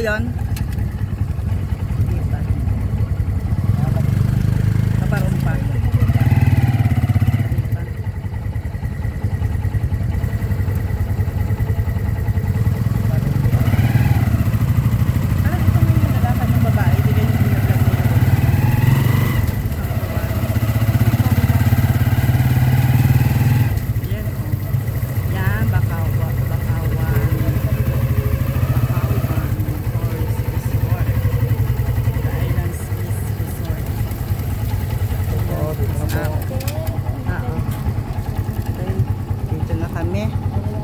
yon? Kaparong pa.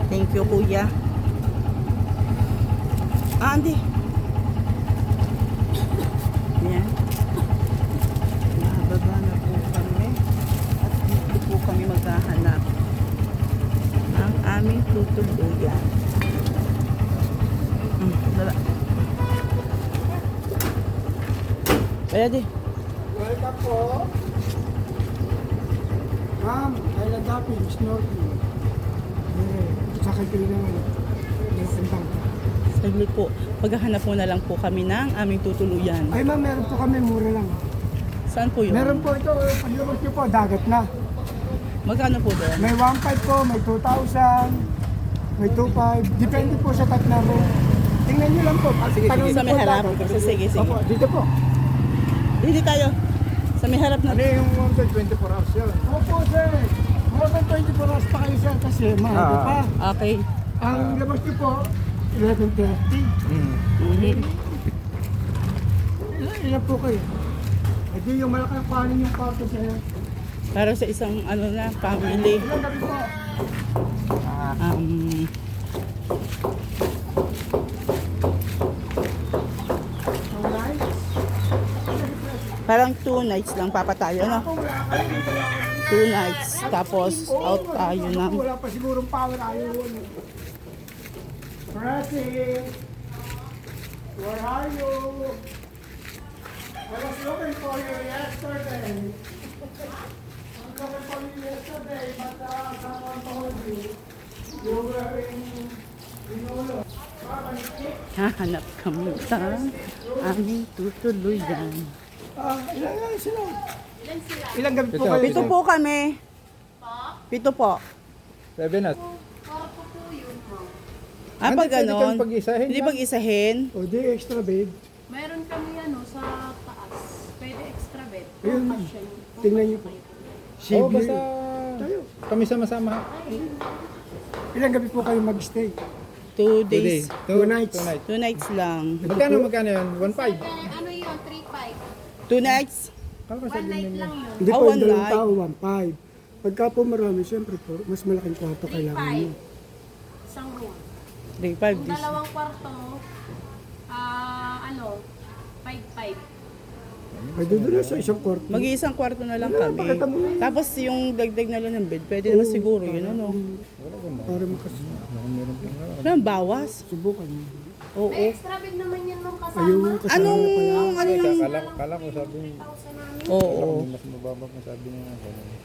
Thank you, kuya. Andy. Yan. Nababa na po kami. At dito po kami maghahanap ang aming tutuluyan. Kaya di. Welcome po. Ma'am, ay ladapin, snorkeling. Sakay kayo naman. Malaking bangka. Saglit po. Paghahanap mo na lang po kami ng aming tutuluyan. Ay ma'am, meron po kami, mura lang. Saan po yun? Meron po ito, paglabas niyo po, dagat na. Magkano po doon? May 1.5 po, may 2,000, may 2.5. Depende po sa tatna mo. Tingnan niyo lang po. Sige, sa may harap. Sige. Opo, dito po. Hindi tayo. Sa may harap na. Ano yung 24 hours yun? Opo sir. More than 24 hours pa kayo sir kasi maaga pa. Okay. Ang labas niyo po, 11:30. Ilan po kayo? Hindi yung malaking panin yung kwarto sir. Para sa isang ano na, family. Ilan gabi po? Alright. Parang 2 nights lang papatayo, no? 2 nights. Tapos out tayo na. Wala pa sigurong power ayaw yun. Pressing! Where are you? I was looking for you yesterday. I'm looking for you yesterday, but someone told you you were in Ulo. Hahanap kami sa aming tutuluyan. Ilan sila? Ilang gabi po kayo? 7 po kami. 7 po. 7 at. Ah, Hindi pag pwede ganon. kang pag-isahin Hindi lang. pag-isahin. O di extra bed. Meron kami sa taas. Pwede extra bed. Ayun, Option. tingnan niyo po. Oo, basta Tayo. kami sama-sama. Ilang gabi po kayo mag-stay? 2 days. 2 nights. 2 nights lang. Magkano yun? 1.5? Ano yun? 3.5. 2 nights? Kala ko One sabi night nila. lang yun. Hindi Ah, po, one yung dalawang night. tao, 1.5. Pagka po marami, siyempre po, mas malaking kwarto kailangan 3.5. niyo. Isang room. 3-5 Kung days. dalawang kwarto, 5.5. Ay, doon na sa isang kwarto. Mag-iisang kwarto na lang Wala, kami. pakita mo yun. Tapos yung dagdag na lang ng bed, pwede naman siguro yun, ano? Para Walang bawas. makasubukan. Oo. May extra bed naman yan nung kasama. Ayun, kasama Anong, na pala. ano nang... Kala ko sabi niya. 1,000 namin. Oo. Mas mababa pa sabi niya.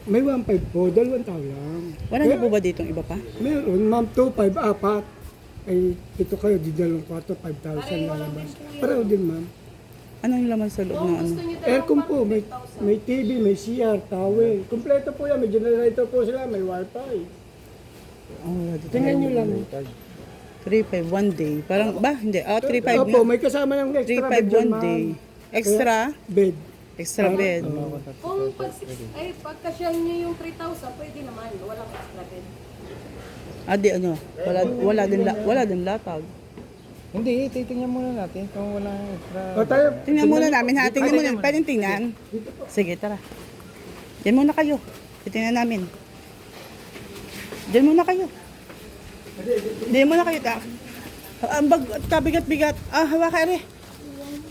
May 1.5 po, dalawang tao lang. Wala na po ba ditong iba pa? Meron, ma'am, 2.5, 4. Ay, ito kayo, di dalawang kwarto, 5,000 lalabas. Pareho din, ma'am. Anong laman sa loob ng ano? Gusto nyo Aircon po, may TV, may CR, towel. Kompleto po yan, may generator po sila, may wifi. Oh, wala dito. Tingnan nyo lang. 3-5 one day. Parang, ba? Hindi. Ah, 3-5 Opo, nga. may kasama ng extra 3-5 bed dyan, one ma'am. day. Extra? Bed. Extra bed. Kung pagkasyahin nyo yung 3,000, pwede naman. Walang extra bed. Ah, di ano. Wala din latag. Hindi, titingnan muna natin kung wala extra. O tayo, Tingnan muna namin ha. Tingnan muna. Pwedeng tingnan. Sige, tara. Diyan muna kayo. Titingnan namin. Diyan muna kayo. Diyan muna kayo. Ang bag, kabigat-bigat. Ah, hawakan rin.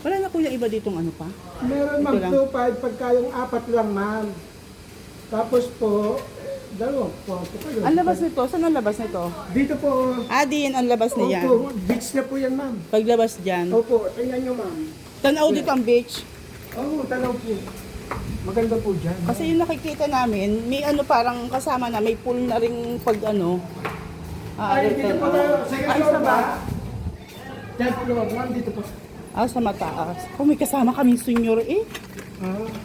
Wala na kuya iba ditong ano pa? meron ma'am Ito lang. 2.5 pagka yung 4 lang, ma'am. Tapos po, dalawang kwarto kayo. Ang labas nito, saan ang labas nito? Dito po, Ah, diyan ang labas na yan. opo, beach na po yan, ma'am. Paglabas dyan. Opo, tingnan nyo, ma'am. Tanaw dito ang beach. Oo, tanaw po. Maganda po dyan. Kasi yung nakikita namin, may ano parang kasama na, may pool na rin pag ano. Ay, dito po tayo. Second Ayos floor na ba? ba? 10 floor, nandito po. Ah, sa mataas. Kung may kasama kaming senior eh.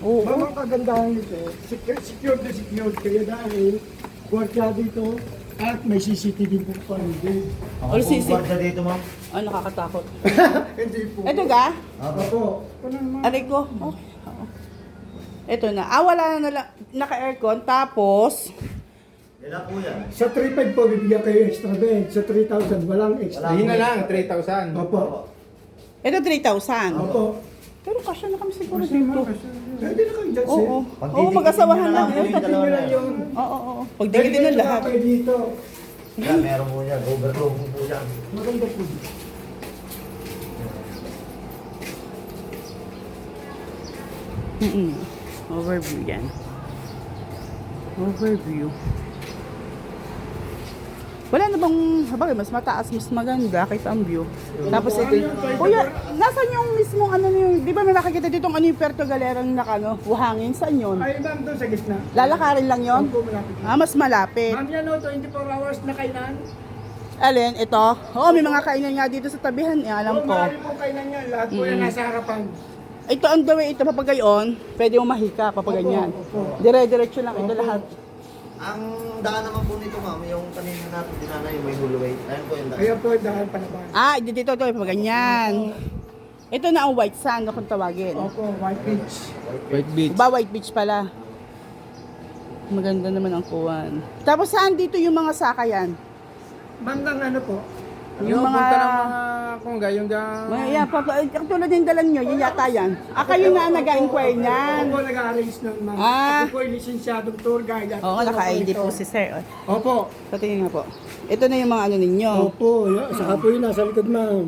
Oo. Mama, kagandahan nito. Secured na secured kayo dahil kwarta dito at may CCTV po pa hindi. Or sisi. Guarda dito, ma'am. Ah, nakakatakot. Hindi po. Ito ga? Opo. Aray ko. Oh. Oo. Ito na. Ah, wala na naka-aircon. Tapos, Ilan po yan? Sa 3,500 po, bibigyan kayo extra bed. Sa 3,000, walang extra. Yun na lang, 3,000. Opo. ito 3,000. Opo. Pero kasya na kami siguro dito. Pwede na kayo dyan, sir. Oo. Oo, mag-asawahan lang. Yung dalawa na yan. Oo, oo. Pagdikitin ng lahat. Kayo dito. Yan, meron po yan. Overflow po yan. Maganda po dito. Overview yan. Overview. Wala na bang, habang mas mataas, mas maganda, kita ang view. Tapos ito, kuya, nasan yung mismo ano yung, di ba may nakakita dito ano yung Puerto Galera na ano, buhangin, saan yun? Ay, ma'am, doon sa gitna. Lalakarin lang yon? Opo, malapit. Ah, mas malapit. Ma'am, yan o, 24 hours na kainan. Alin, ito? Oo, may mga kainan nga dito sa tabihan, eh, alam ko. Maaari po kainan yan. Lahat po yan nasa harapan. Ito ang the way, ito papagayon, pwede mo mahika, papaganyan. Opo. Dire-diretso lang ito lahat. Ang daan naman po nito, ma'am, yung kanina natin dinana yung may huluway. Ayun po yung daan. Kaya po, dahil palaban. Ah, dito ito, papaganyan. Ito na ang white sand, kung tawagin. Opo, white beach. White Beach. Ba, white beach pala. Maganda naman ang kuwan. Tapos saan dito yung mga sakayan? Bandang ano po? Yung mga... Punta ng mga, kung yung Mga yan, katulad yung dalan nyo, yun yata yan. Ah, kayo na ang nag-inquire niyan. Opo, nag-arrange nun, ma'am. Ah. Ako po yung lisensyadong tour guide. at Oo, naka-ID po si Sir. Opo. Patingin nga po. Ito na yung mga ano ninyo. Opo, saka po yun nasa likod, ma'am.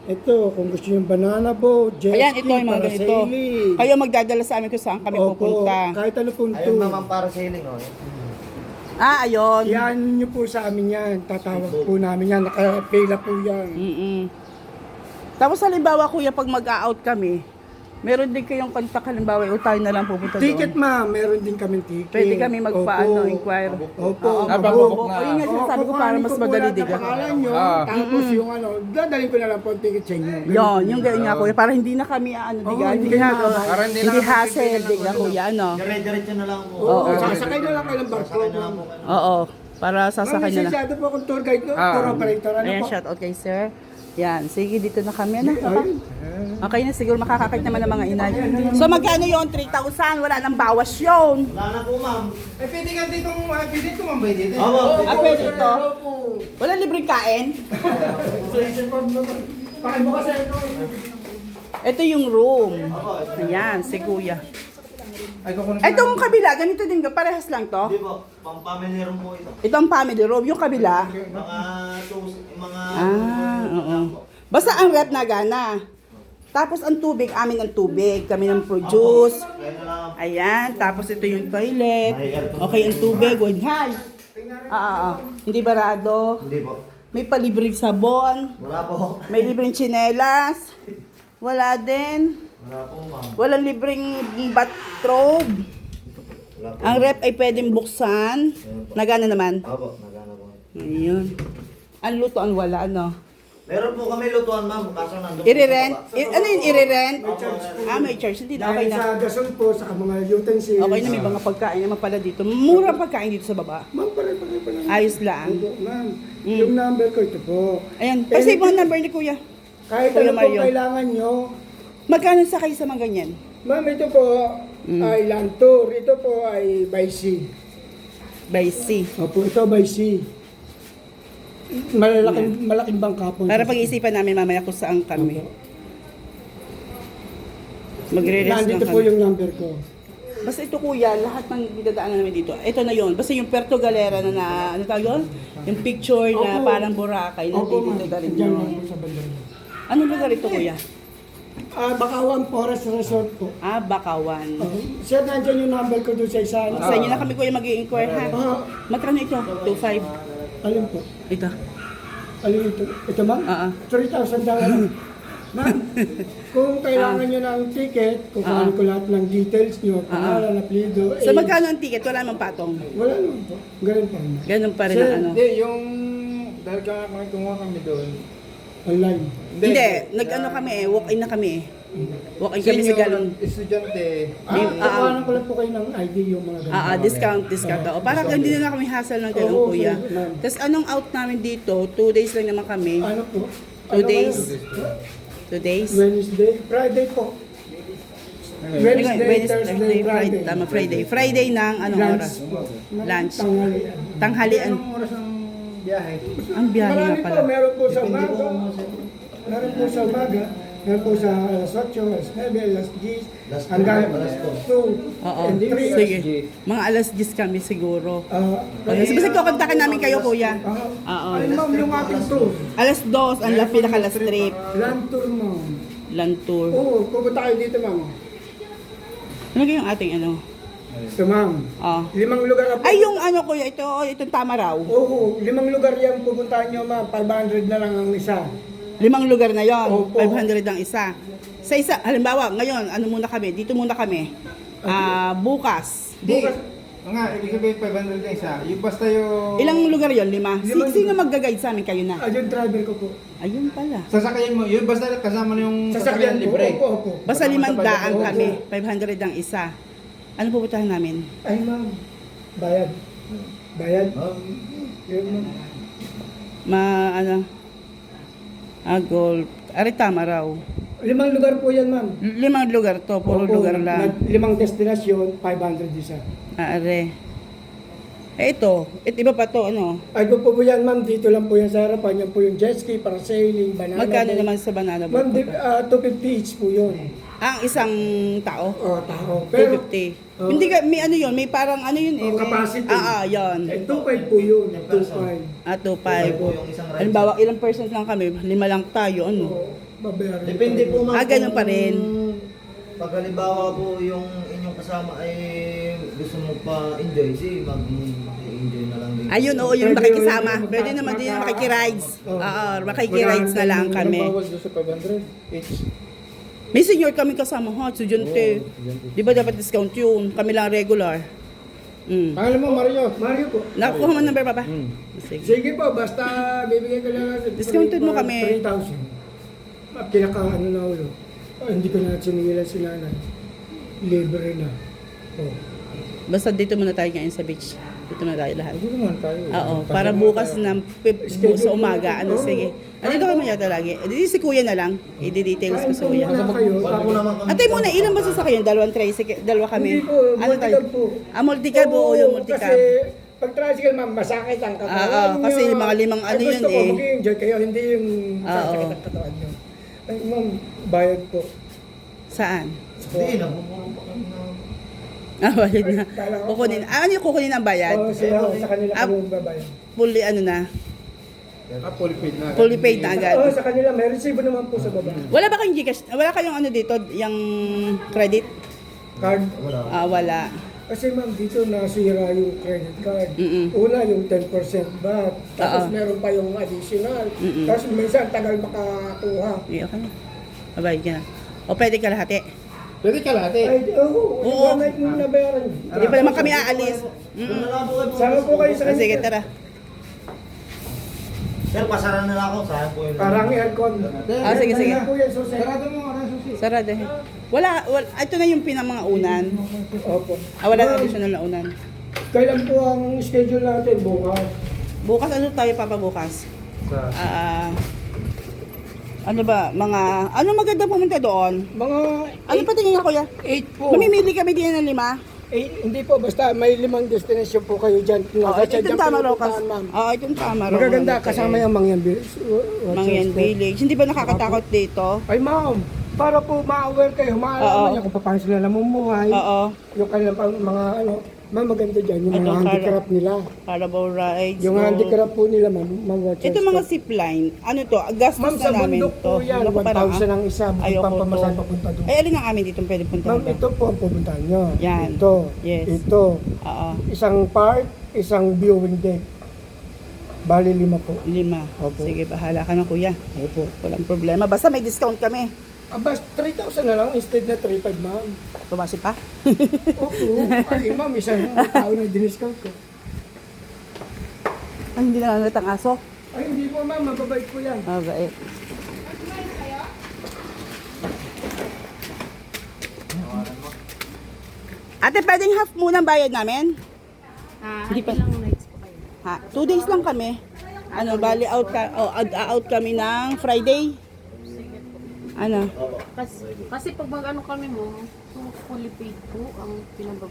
Ito, kung gusto yung banana boat, jet Ayan, ski, ito yung mga ganito. parasailing. Kayo magdadala sa amin kung saan kami Opo, pupunta. kahit ano pong Ayun, tour. ma'am, ang parasailing, oh. Ah, ayun. Yan nyo po sa amin yan. Tatawag po namin yan. Nakapila po yan. Tapos halimbawa kuya, pag mag-out kami, meron din kayong kontak halimbawa, o tayo na lang pupunta Ticket, doon. ma'am. Meron din kaming ticket. Pwede kami magpaano, Opo. inquire. Opo. Napapabok Oo, na. yun nga sinasabi ko para mas madali din. diga. Pangalan nyo, Ah. tapos yung ano, dadalhin ko na lang po ang ticket sa inyo. Yon, yung ganyan nga kuya, para hindi na kami ano diga, Oo, hindi hindi na na. Para hindi hindi na kami hassle pipili diga kuya, ano. Dire-diretso na lang po. Oo, sasakay na lang kayo ng barko. Sasakay na lang po kayo. Oo, para sasakay na lang. Lisensyado po akong tour guide, no? Tour operator. Ano Ayan, po? shout out kay sir. Yan, sige, dito na kami. Ano? Okay na, siguro makakakit naman ng mga inay. So, magkano yon 3,000? Wala nang bawas yun. Wala na po, ma'am. Eh, pwede ka dito, pwede tumambay dito. Opo. Ah, pwede ito. Wala libreng kain. Bakit mo kasi ito? Ito yung room. Ayan, si kuya. Ay, kukunin ko Itong kabila, ganito din ka. Parehas lang to. Hindi po, pang-family room po ito. Ito ang family room. Yung kabila. Mga Oo. Basta ang rep na gana. Tapos ang tubig, amin ang tubig. Kami ng produce. Kaya na lang. Ayan, tapos ito yung toilet. Okay, ang tubig. Wait, hi! Hindi barado. Hindi po. May palibreng sabon. Wala po. May libreng tsinelas. Wala din. Wala po, ma'am. Walang libreng bathrobe. Wala po. Ang rep ay pwedeng buksan. Nagana naman. Opo, nagana po. Ayun. Ang lutoan wala, ano? Meron po kami lutuan, ma'am. Kaso nandun po I-rent? sa baba. Ano yung i-rent? Opo, May charge. Hindi na, okay Dahil na. sa gasol po, sa mga utensils. Okay na, may mga pagkain naman pala dito. Mura pagkain dito sa baba. Ma'am, pare. Ayos lang. Ma'am, yung number ko ito po. Ayan. Kasi yung number ni kuya. Kahit Kuya ano po Mario. kailangan nyo. Magkano sa kayo sa mga ganyan? Ma'am, ito po ay land tour. Ito po ay by sea. By sea. Opo, ito by sea. Malaking bangka po. Para pag-iisipan namin mamaya kung saan kami. Magre-rest lang Nandito po kami. yung number ko. Basta ito kuya, lahat ng dinadaanan namin dito. Ito na yon. Basta yung Puerto Galera na, ano tawag yun? Yung picture na Opo. parang Boracay. Opo, ma'am. Nandito na rin Diyan yun. lang po sa bandang. Anong lugar ito kuya? Bakawan Forest Resort po. Ah, Bakawan. Sir, nandiyan yung number ko doon sa isa. Sa inyo na kami kuya mag-i-inquire ha. Magkano ito? 2,500. Alin po? Ito. Alin ito? Ito ma'am? 3,000 lang. Ma'am, kung kailangan nyo ng ticket, kukuhaan ko lahat ng details nyo, pangalan, apelido, So age. magkano ang ticket? Wala namang patong. Wala naman po. Ganun pa rin. Ganun pa rin Sir, ang ano. hindi, yung, dahil kami kumuha kami doon, Online. Hindi, nag-ano kami eh, walk-in na kami eh. Walk-in kami sa galon. Estudyante. Kukuhanan ko lang po kayo ng ID yung mga ganun. Discount. Oo, para hindi na kami hassle ng ganun, Oo, kuya. sir, ma'am. Tapos anong out namin dito? 2 days lang naman kami. Ano po? 2 days. 2 days. Wednesday, Friday po. Wednesday, Thursday, Friday. Tama, Friday. Friday ng anong Lunch oras? po. Lunch. Tanghalian. Tanghalian. Anong oras ang biyahe? Ang biyahe nga Marami pala. po, meron po sa umaga. Meron po sa umaga. Meron po sa alas 8, alas 9, alas 10, hanggang alas 2. Oo, And 3. sige. Mga alas 10 kami siguro. Kasi Basta kukontakin namin kayo, kuya. Oo. Ay, ma'am, yung ating tour. Alas 2, ang pinaka-last trip. Land tour, ma'am. Land tour. Oo, pupunta kayo dito, ma'am. Ano yung ating ano? Ito, ma'am. 5 lugar na po. Ay, yung ano kuya, itong tama raw. Oo, 5 lugar yan pupuntahan nyo, ma'am. 500 na lang ang isa. 5 lugar na yon, Opo. 500 ang isa. Sa isa, halimbawa, ngayon, ano muna kami, dito muna kami. Bukas. Bukas, Nga, ibig sabihin 500 na isa. Yung basta yung... Ilang lugar yon? 5? Limang- Sino mag-guide sa amin? Kayo na. yung driver ko po. Ayun pala. Sasakyan mo, yun basta kasama na yung Sasakyan sasakyan po, libre. opo. Basta 500 Opo. kami, 500 ang isa. Ano pupuntahan namin? Ay, ma'am. Bayad. Bayad. Yun, ma'am. Gold. Ari tama raw. 5 lugar po yan, ma'am. 5 lugar to, puro Opo, lugar lang. 5 destinasyon, 500 isa. Are. Ito iba pa to, ano? Ay, po yan, ma'am. Dito lang po yan sa harapan. Yan po yung jet ski, parasailing, banana Magkano boat. naman sa banana Ma'am, boat? 250 each po yun. Ang isang tao? Tao. Pero, 250. Oo. Hindi ka, may ano yun, may parang ano yun eh. capacity. Yun. 2.5 po yun. 2.5. 2.5. po yung isang ride. Halimbawa, ilang percent lang kami, 5 lang tayo, ano? Babayaran. Depende po ma'am. Ganun pa rin. Pag halimbawa po yung inyong kasama ay gusto mo pa enjoy, mag-enjoy na lang din. Ayun, oo, yung makikisama. Pwede naman din yung makikirides. Oo, makikirides na lang kami. Anong bawas doon sa 500? Each. May senior kami kasama, ha, estudyante. Di ba dapat discount yun? Kami lang regular. Pangalan mo, Mario. Mario po. Nakuha mo number, papa? Sige. Sige po, basta bibigyan ko lang natin. Discounted mo kami. 3,000. Pinaka ano na ulo. Hindi ko na sinigilan si nanay. Libre na. Basta dito muna tayo ngayon sa beach. Dito na tayo lahat. Hindi naman tayo. Oo, para bukas na sa umaga. Ano, sige. Dito kami yata lagi. Di si kuya na lang. I-details ko sa kuya. Kayo, Ako naman kami. Atay muna, ilan ba sasakyan? 2 tricycle, 2 kami. Hindi po, Ano tayo? multicab po. Multicab oo, yung multicab. Kasi pag tricycle, ma'am, masakit ang katawan nyo. kasi mga 5 ano yun Gusto ko eh. mag-enjoy kayo, hindi yung sasakit Oo. ang katawan nyo. Ay, ma'am, bayad po. Saan? Hindi, nabumulong pa kami na. Bayad na. Kukunin. Ano yung kukunin ang bayad? Sa kanila Ah, kami magbabayad. Fully ano na? Fully paid na. Fully paid na agad. Sa kanila, may resibo naman po sa baba. Wala ba kayong Gcash? Wala kayong ano dito? Yung credit? Card. Wala. Wala. Kasi ma'am, dito nasira yung credit card. Mm-mm. Una, yung 10% VAT. Tapos Oo. meron pa yung additional. Mm-mm. Tapos minsan, tagal makakuha. Okay na. Babayad ka na. O pwede ka lahat eh. Pwede ka lahat eh. Ay, oo. Oo. Iba mo nabayaran. Hindi pa naman kami aalis. Doon na lang po kayo. Sama po kayo sa kanila. Sige, tara. Sir, pasaran na lang ako. Sayang po yun. Parang aircon. Sige, sige. Ayan po yan, susi. Sarado mo, ano susi? Sarado eh. Wala, ito na yung pinang mga unan. Opo. Wala na additional na unan. Kailan po ang schedule natin bukas? Bukas ano tayo papabukas? Ano ba, ano maganda pumunta doon? Mga Ano pa tingin nga kuya? 8 po. Mamimili kami din ng 5? Hindi po, basta may 5 destination po kayo dyan. Itong tama raw kasi. Itong tama raw. Magaganda, kasama yung Mangyan Mangyan Village. Hindi ba nakakatakot dito? Ay ma'am, para po ma-aware kayo, maalaman niyo kung paano sila namumuhay. Oo. Yung kanilang mga ma'am maganda dyan, yung mga Itong handicraft nila. Carabao rides. Yung o- handicraft po nila, ma'am. Ito mga zipline, ano to? Gastos Ma'am, na sa namin bundok to. po yan, Naku, parang, 1,000 ang isa, ayoko bukod pamasahe to. papunta doon. Ay, alin ang amin dito pwede punta? Ma'am, ito po ang pupuntahan nyo. Yan. Ito. Yes. Ito. Oo. Isang park, isang viewing deck. Bali 5 po. 5. Opo. Sige, bahala ka na kuya. Opo. Walang problema. Basta may discount kami. Bas, 3,000 na lang instead na 3,500 ma'am. Tumasi pa? Opo. Ay ma'am, isang tao na diniscount ko. Ay, hindi na nangat ang aso. Ay, hindi po ma'am, mababait po yan. Mabait. Ate, pwedeng half muna ang bayad namin? Hindi pa. Ilang nights po kayo? Ha, 2 days lang kami. Ano, bali out kami ng Friday. Ano? Kasi pag mag-ano kami mo, fully paid po ang pinababa.